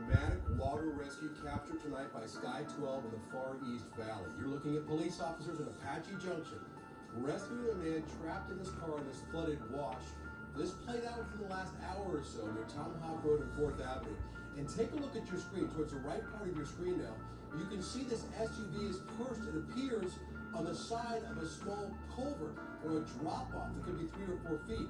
dramatic water rescue captured tonight by Sky 12 in the Far East Valley. You're looking at police officers in Apache Junction rescuing a man trapped in his car in this flooded wash. This played out within the last hour or so near Tomahawk Road and 4th Avenue. And take a look at your screen, towards the right part of your screen now. You can see this SUV is perched. It appears on the side of a small culvert or a drop-off that could be 3 or 4 feet.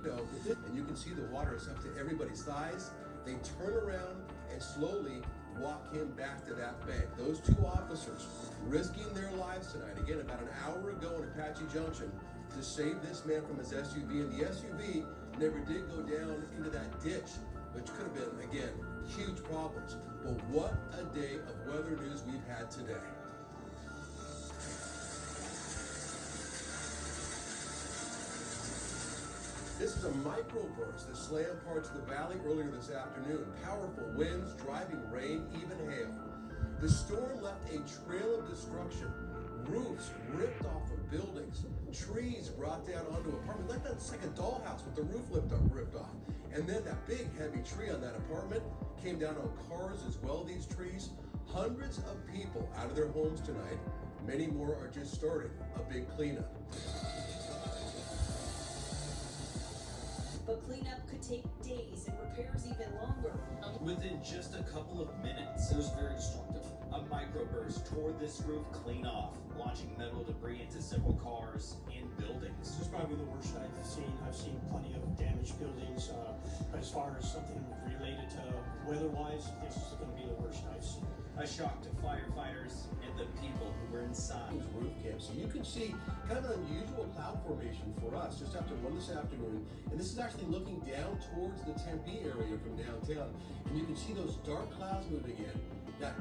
And you can see the water is up to everybody's thighs. They turn around and slowly walk him back to that bank. Those two officers risking their lives tonight, again, about an hour ago in Apache Junction, to save this man from his SUV. And the SUV never did go down into that ditch, which could have been, again, huge problems. But what a day of weather news we've had today. This is a microburst that slammed parts of the valley earlier this afternoon. Powerful winds, driving rain, even hail. The storm left a trail of destruction. Roofs ripped off of buildings. Trees brought down onto apartments. Like that's like a dollhouse with the roof ripped off. And then that big heavy tree on that apartment came down on cars as well, these trees. Hundreds of people out of their homes tonight. Many more are just starting a big cleanup. But cleanup could take days and repairs even longer. Within just a couple of minutes, it was very destructive. A microburst tore this roof clean off, launching metal debris into several cars and buildings. This is probably the worst I've seen. I've seen plenty of damaged buildings, but as far as something related to weather-wise, this is going to be the worst I've seen. A shock to firefighters and the people who were inside. Roof camp. So you can see kind of an unusual cloud formation for us just after 1 this afternoon. And this is actually looking down towards the Tempe area from downtown. And you can see those dark clouds moving in. That,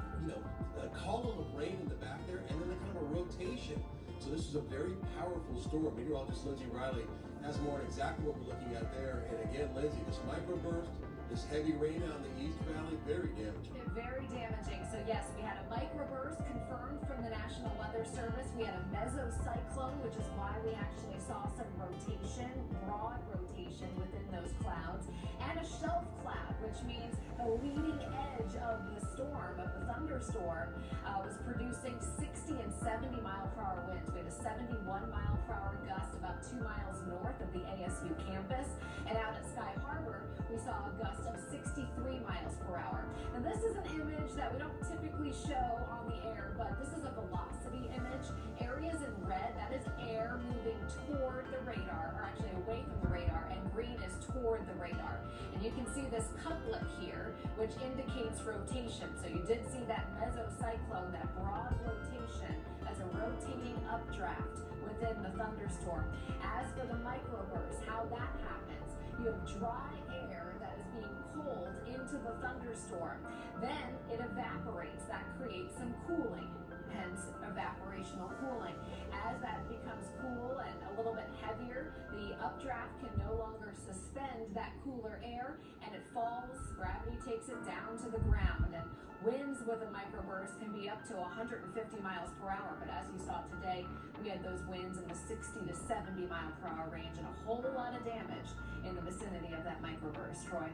a column of rain in the back there, and then a kind of a rotation. So this is a very powerful storm. Meteorologist Lindsay Riley has more on exactly what we're looking at there. And again, Lindsay, this microburst, this heavy rain out in the East Valley, very damaging. Very damaging. So yes, we had a microburst confirmed from the National Weather Service. We had a mesocyclone, which is why we actually saw some rotation, broad rotation within those clouds, and a shelf cloud, which means the leading edge of the storm, of the thunderstorm, was producing 60 and 70 mile per hour winds. We had a 71 mile per hour gust about 2 miles north of the ASU campus, and out at Sky Harbor, we saw a gust of 63 miles per hour. And this is an image that we don't typically show on the air, but this is a velocity image. Areas in red, that is air moving toward the radar, or actually away from the radar, and green is toward the radar. And you can see this couplet here, which indicates rotation. So you did see that mesocyclone, that broad rotation as a rotating updraft within the thunderstorm. As for the microburst, how that happens, you have dry air that is being pulled into the thunderstorm. Then it evaporates. That creates some cooling, hence evaporational cooling. As that becomes cool and a little bit heavier, the updraft can no longer suspend that cooler air, and it falls. Gravity takes it down to the ground. And winds with a microburst can be up to 150 miles per hour. But as you saw today, we had those winds in the 60 to 70 mile per hour range and a whole lot of damage in the vicinity of that microburst. Troy.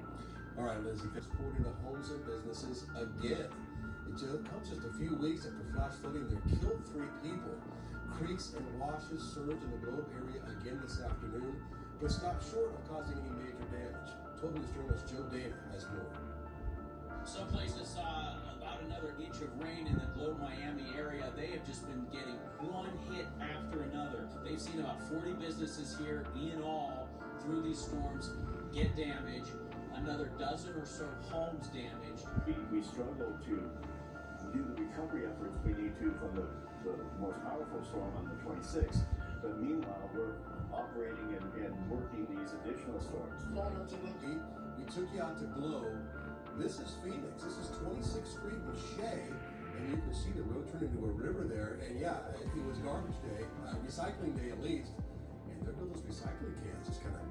All right, Lindsay, exporting to homes and businesses again. It comes just a few weeks after flash flooding that killed 3 people. Creeks and washes surged in the Globe area again this afternoon, but stopped short of causing any major damage. 12 News journalist Joe Dana has more. Some places saw about another inch of rain in the Globe Miami area. They have just been getting one hit after another. They've seen about 40 businesses here in all through these storms get damaged. Another dozen or so homes damaged. We struggle to do the recovery efforts we need to from the most powerful storm on the 26th. But meanwhile, we're operating and working these additional storms. We took you out to Globe. This is Phoenix. This is 26th Street with Shea. And you can see the road turn into a river there. And yeah, it was garbage day, recycling day at least. And there go those recycling cans just kind of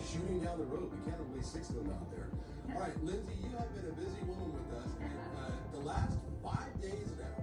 shooting down the road. We can't release 6 of them out there. All right, Lindsay, you have been a busy woman with us. And the last 5 days now,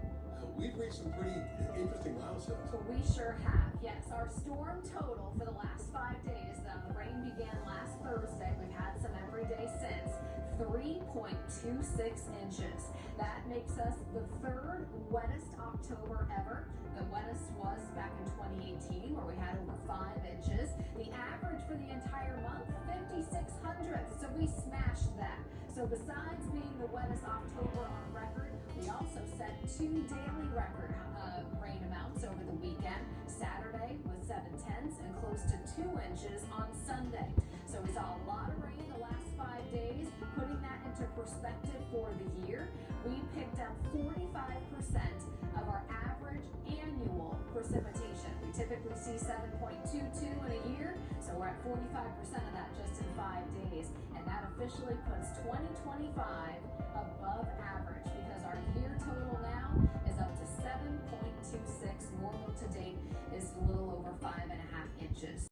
we've reached some pretty interesting milestones. Well, we sure have. Yes, our storm total for the last 5 days, the rain began last Thursday. We've had some every day since. 3.26 inches. That makes us the third wettest October ever. The wettest was back in 2018 where we had over 5 inches. The average for the entire month, 5,600. So we smashed that. So besides being the wettest October on record, we also set 2 daily record rain amounts over the weekend. Saturday was 7/10 and close to 2 inches on Sunday. So we saw a lot of rain the last 5 days. Putting that into perspective for the year, we picked up 45% of our average annual precipitation. We typically see 7.22 in a year, so we're at 45% of that just in 5 days. And that officially puts 2025 above average because our year total now is up to 7.26. Normal to date is a little over 5.5 inches.